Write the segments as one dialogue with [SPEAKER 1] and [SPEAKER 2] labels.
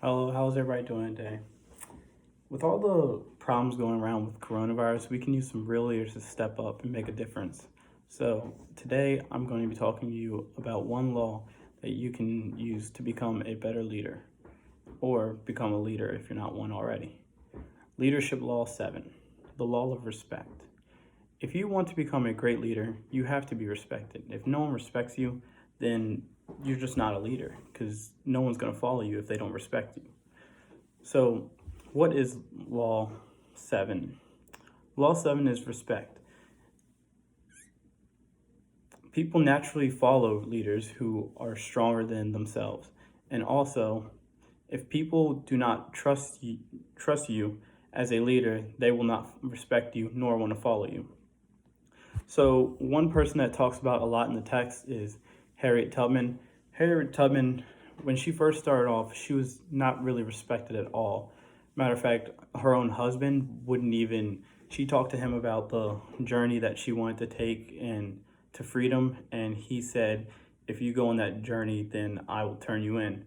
[SPEAKER 1] Hello, how's everybody doing today? With all the problems going around with coronavirus, we can use some real leaders to step up and make a difference. So, today I'm going to be talking to you about one law that you can use to become a better leader, or become a leader if you're not one already. Leadership Law 7, the law of respect. If you want to become a great leader, you have to be respected. If no one respects you, then you're just not a leader because no one's going to follow you if they don't respect you. So, what is Law 7? Law 7 is respect. People naturally follow leaders who are stronger than themselves. And also, if people do not trust you as a leader, they will not respect you nor want to follow you. So, one person that talks about a lot in the text is Harriet Tubman. Harriet Tubman, when she first started off, she was not really respected at all. Matter of fact, her own husband wouldn't even, she talked to him about the journey that she wanted to take and to freedom, and he said, if you go on that journey, then I will turn you in.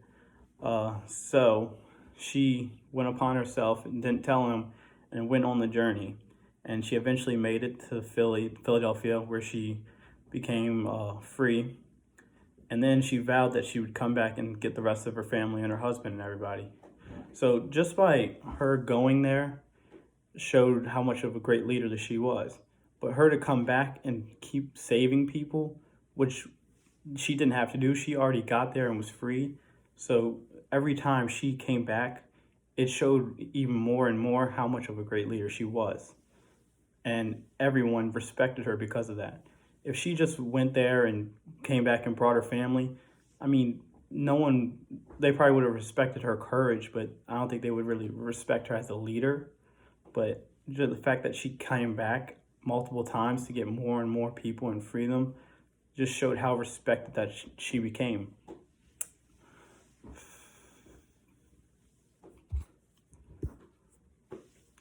[SPEAKER 1] So she went upon herself and didn't tell him and went on the journey. And she eventually made it to Philadelphia, where she became free. And then she vowed that she would come back and get the rest of her family and her husband and everybody. So just by her going there showed how much of a great leader that she was. But her to come back and keep saving people, which she didn't have to do, she already got there and was free. So every time she came back, it showed even more and more how much of a great leader she was. And everyone respected her because of that. If she just went there and came back and brought her family, I mean, no one, they probably would have respected her courage, but I don't think they would really respect her as a leader. But just the fact that she came back multiple times to get more and more people and free them just showed how respected that she became.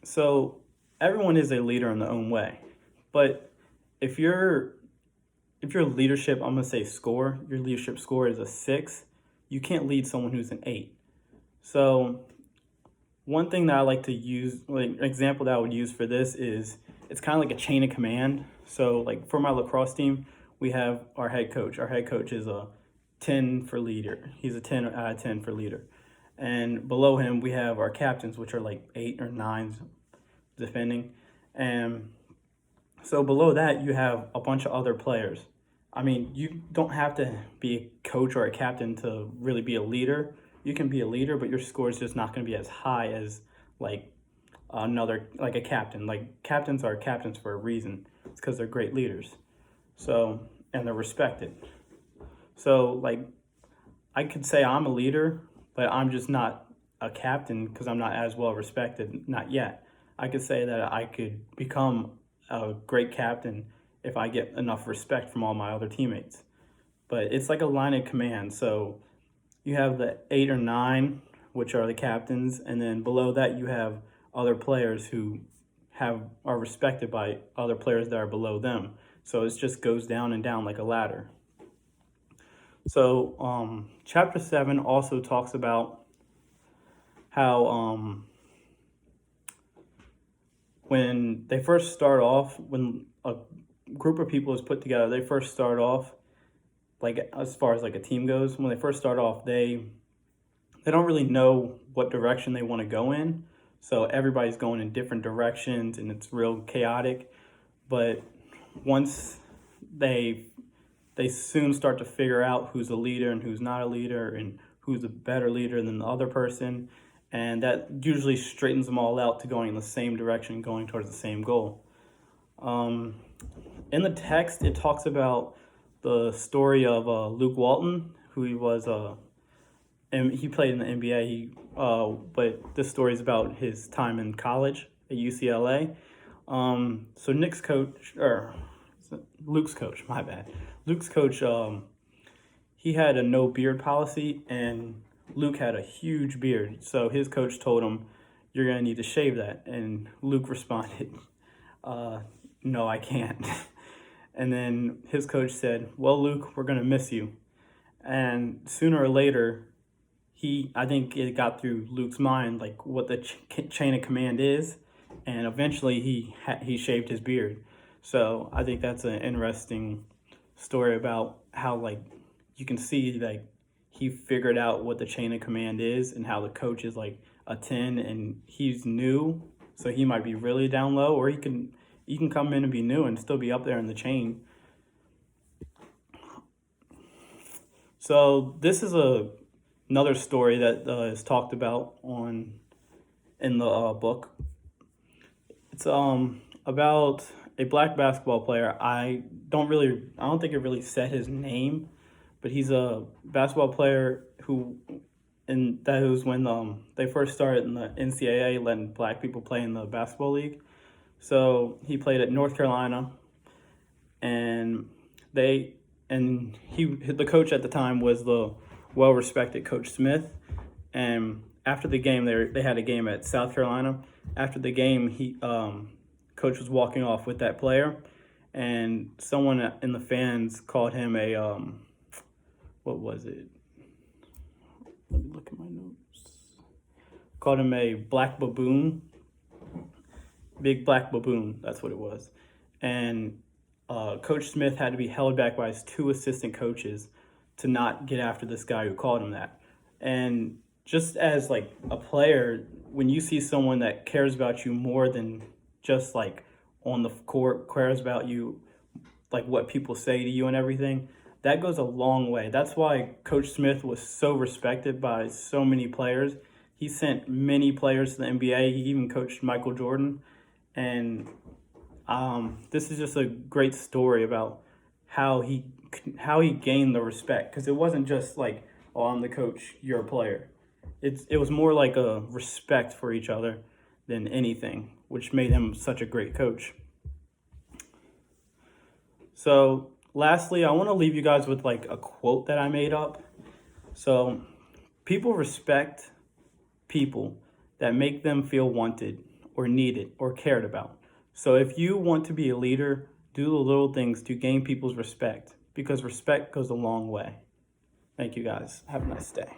[SPEAKER 1] So everyone is a leader in their own way, but if your leadership, I'm gonna say score, your leadership score is a 6, you can't lead someone who's an 8. So one thing that I like to use, like an example that I would use for this is it's kind of like a chain of command. So like for my lacrosse team, we have our head coach. Our head coach is a 10 for leader. He's a 10 out of 10 for leader. And below him, we have our captains, which are like 8 or 9s, defending. And so below that, you have a bunch of other players. I mean, you don't have to be a coach or a captain to really be a leader. You can be a leader, but your score is just not going to be as high as like like a captain. Like captains are captains for a reason. It's because they're great leaders. So, and they're respected. So like I could say I'm a leader, but I'm just not a captain because I'm not as well respected, not yet. I could say that I could become a great captain if I get enough respect from all my other teammates. But it's like a line of command. So you have the 8 or 9, which are the captains, and then below that you have other players who are respected by other players that are below them. So it just goes down and down like a ladder. So chapter 7 also talks about how when they first start off, when a group of people is put together, they first start off, like as far as like a team goes, when they first start off, they don't really know what direction they want to go in. So everybody's going in different directions and it's real chaotic. But once they soon start to figure out who's a leader and who's not a leader and who's a better leader than the other person. And that usually straightens them all out to going in the same direction, going towards the same goal. In the text, it talks about the story of Luke Walton, who he was, and he played in the NBA. But this story is about his time in college at UCLA. So Nick's coach, or Luke's coach, my bad. Luke's coach, he had a no beard policy, and Luke had a huge beard. So his coach told him, "You're gonna need to shave that." And Luke responded, "No, I can't." And then his coach said, "Well, Luke, we're gonna miss you." And sooner or later, I think it got through Luke's mind, like what the chain of command is, and eventually he shaved his beard. So I think that's an interesting story about how like you can see like he figured out what the chain of command is and how the coach is like a 10 and he's new, so he might be really down low, or he can come in and be new and still be up there in the chain. So this is another story that is talked about in the book. It's about a black basketball player. I don't think it really said his name, but he's a basketball player who, and that was when they first started in the NCAA letting black people play in the basketball league. So he played at North Carolina, and the coach at the time was the well-respected Coach Smith. And after the game, they had a game at South Carolina. After the game, coach was walking off with that player, and someone in the fans called him a what was it? Let me look at my notes. Called him a black baboon. Big black baboon, that's what it was. And Coach Smith had to be held back by his two assistant coaches to not get after this guy who called him that. And just as like a player, when you see someone that cares about you more than just like on the court, cares about you, like what people say to you and everything, that goes a long way. That's why Coach Smith was so respected by so many players. He sent many players to the NBA. He even coached Michael Jordan. And this is just a great story about how he gained the respect, because it wasn't just like, oh, I'm the coach, you're a player. It was more like a respect for each other than anything, which made him such a great coach. So lastly, I want to leave you guys with like a quote that I made up. So people respect people that make them feel wanted or needed or cared about. So if you want to be a leader, do the little things to gain people's respect, because respect goes a long way. Thank you guys. Have a nice day.